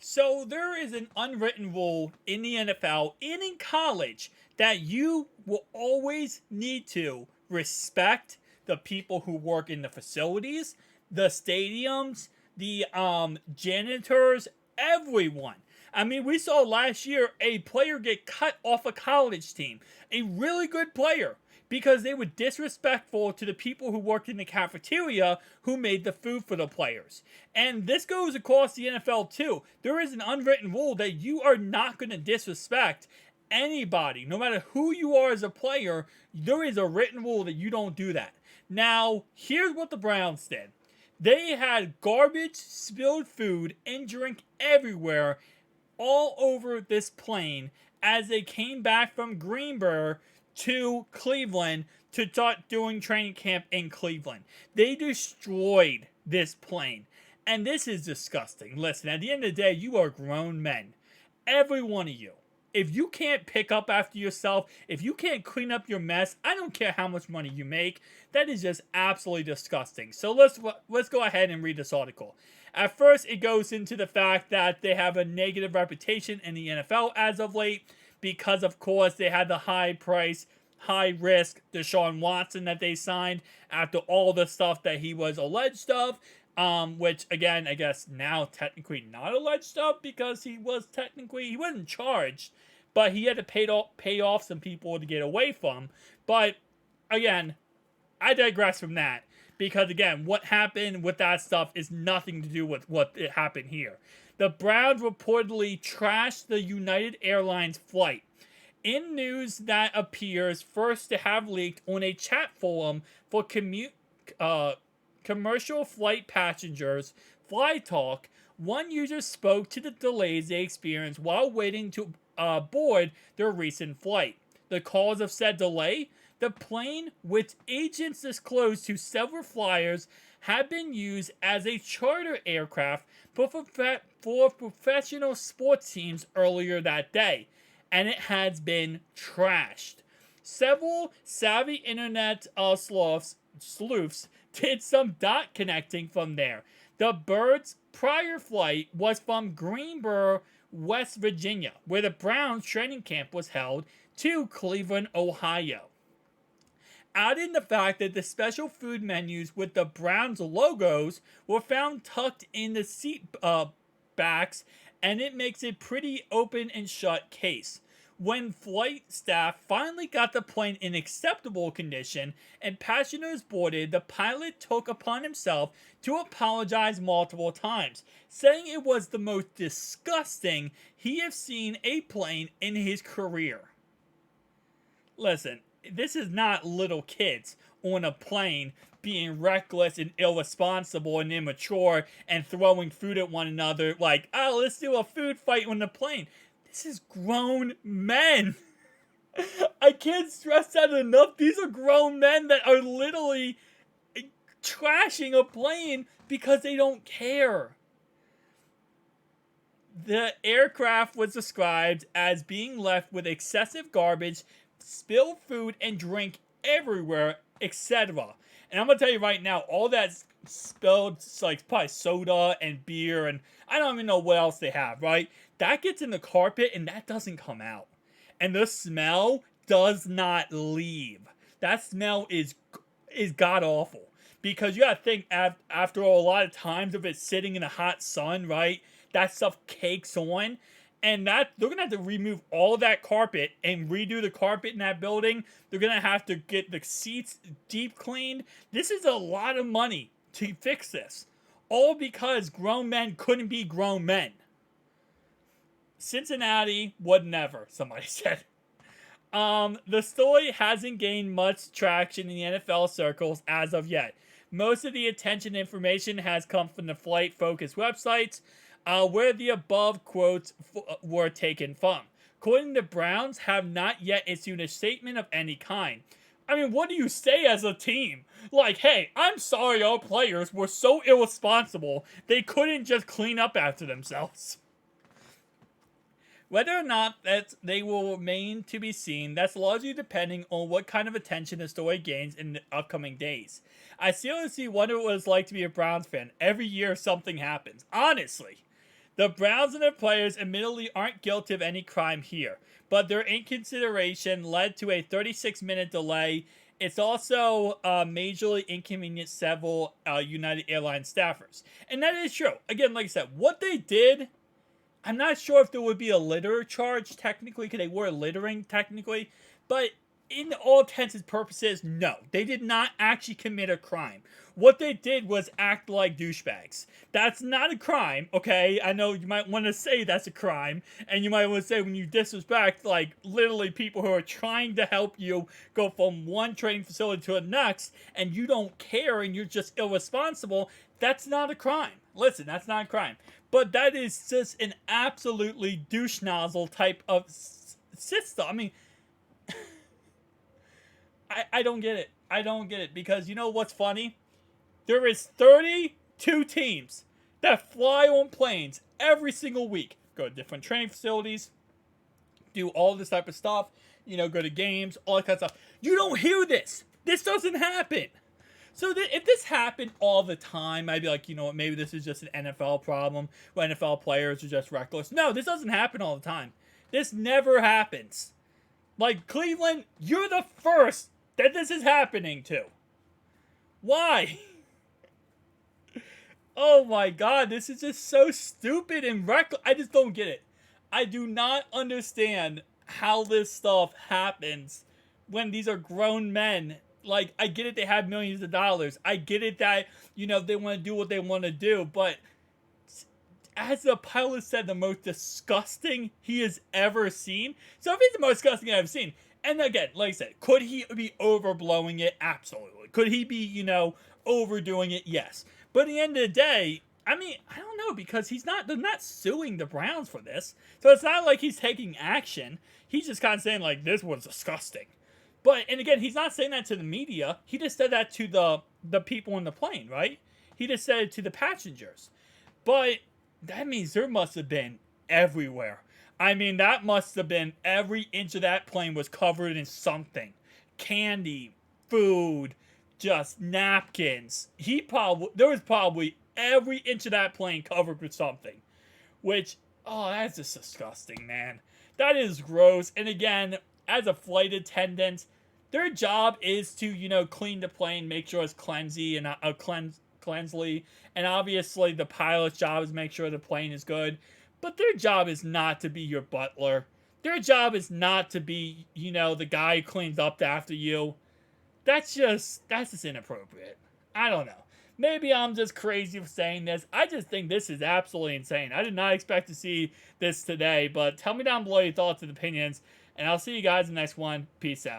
So there is an unwritten rule in the NFL and in college that you will always need to respect the people who work in the facilities, the stadiums, the janitors, everyone. I mean, we saw last year a player get cut off a college team, a really good player, because they were disrespectful to the people who worked in the cafeteria who made the food for the players. And this goes across the NFL too. There is an unwritten rule that you are not going to disrespect anybody, no matter who you are as a player. There is a written rule that you don't do that. Now, here's what the Browns did. They had garbage, spilled food, and drink everywhere, all over this plane, as they came back from Greenberg to Cleveland to start doing training camp in Cleveland. They destroyed this plane. And this is disgusting. Listen, at the end of the day, you are grown men. Every one of you. If you can't pick up after yourself, if you can't clean up your mess, I don't care how much money you make. That is just absolutely disgusting. So let's go ahead and read this article. At first, it goes into the fact that they have a negative reputation in the NFL as of late because, of course, they had the high price, high risk Deshaun Watson that they signed after all the stuff that he was alleged of. Which again, I guess now technically not alleged stuff because he wasn't charged, but he had to pay off some people to get away from. But again, I digress from that because again, what happened with that stuff is nothing to do with what happened here. The Browns reportedly trashed the United Airlines flight in news that appears first to have leaked on a chat forum for commercial flight passengers, Fly Talk. One user spoke to the delays they experienced while waiting to board their recent flight. The cause of said delay? The plane, which agents disclosed to several flyers, had been used as a charter aircraft for professional sports teams earlier that day, and it has been trashed. Several savvy internet sleuths did some dot connecting from there. The bird's prior flight was from Greenberg, West Virginia, where the Browns training camp was held, to Cleveland, Ohio. Add in the fact that the special food menus with the Browns logos were found tucked in the seat backs, and it makes a pretty open and shut case. When flight staff finally got the plane in acceptable condition and passengers boarded, the pilot took upon himself to apologize multiple times, saying it was the most disgusting he has seen a plane in his career. Listen, this is not little kids on a plane being reckless and irresponsible and immature and throwing food at one another like, oh, let's do a food fight on the plane. This is grown men. I can't stress that enough. These are grown men that are literally trashing a plane because they don't care. The aircraft was described as being left with excessive garbage, spilled food, and drink everywhere, etc. And I'm going to tell you right now, all that spilled, like probably soda and beer, and I don't even know what else they have, right? That gets in the carpet and that doesn't come out. And the smell does not leave. That smell is god awful. Because you gotta think, after a lot of times of it sitting in the hot sun, right? That stuff cakes on. And that they're gonna have to remove all that carpet and redo the carpet in that building. They're gonna have to get the seats deep cleaned. This is a lot of money to fix this. All because grown men couldn't be grown men. Cincinnati would never, somebody said. The story hasn't gained much traction in the NFL circles as of yet. Most of the attention information has come from the flight-focused websites, where the above quotes were taken from. According to Browns, have not yet issued a statement of any kind. I mean, what do you say as a team? Like, hey, I'm sorry our players were so irresponsible, they couldn't just clean up after themselves. Whether or not that they will remain to be seen, that's largely depending on what kind of attention the story gains in the upcoming days. I seriously wonder what it's like to be a Browns fan. Every year something happens. Honestly. The Browns and their players admittedly aren't guilty of any crime here, but their inconsideration led to a 36-minute delay. It's also majorly inconvenienced several United Airlines staffers. And that is true. Again, like I said, what they did, I'm not sure if there would be a litter charge technically, because they were littering technically, but in all intents and purposes, no. They did not actually commit a crime. What they did was act like douchebags. That's not a crime, okay? I know you might want to say that's a crime, and you might want to say when you disrespect, like, literally people who are trying to help you go from one training facility to the next, and you don't care and you're just irresponsible, that's not a crime. Listen, that's not a crime. But that is just an absolutely douche nozzle type of system. I mean, I don't get it. I don't get it, because you know what's funny? There is 32 teams that fly on planes every single week. Go to different training facilities, do all this type of stuff, go to games, all that kind of stuff. You don't hear this. This doesn't happen. So if this happened all the time, I'd be like, you know what, maybe this is just an NFL problem where NFL players are just reckless. No, this doesn't happen all the time. This never happens. Like, Cleveland, you're the first that this is happening to. Why? Oh my god, this is just so stupid and reckless. I just don't get it. I do not understand how this stuff happens when these are grown men. Like, I get it, they have millions of dollars. I get it that, they want to do what they want to do. But as the pilot said, the most disgusting he has ever seen. So if it's the most disgusting I've seen, and again, like I said, could he be overblowing it? Absolutely. Could he be, overdoing it? Yes. But at the end of the day, I mean, I don't know, because they're not suing the Browns for this. So it's not like he's taking action. He's just kind of saying, like, this was disgusting. But, and again, he's not saying that to the media. He just said that to the people in the plane, right? He just said it to the passengers. But that means there must have been everywhere. I mean, that must have been every inch of that plane was covered in something. Candy, food, just napkins. There was probably every inch of that plane covered with something. Which, oh, that's just disgusting, man. That is gross. And again, as a flight attendant, their job is to, clean the plane, make sure it's cleansy and cleansly. And obviously, the pilot's job is make sure the plane is good. But their job is not to be your butler. Their job is not to be, the guy who cleans up after you. That's just inappropriate. I don't know. Maybe I'm just crazy for saying this. I just think this is absolutely insane. I did not expect to see this today, but tell me down below your thoughts and opinions, and I'll see you guys in the next one. Peace out.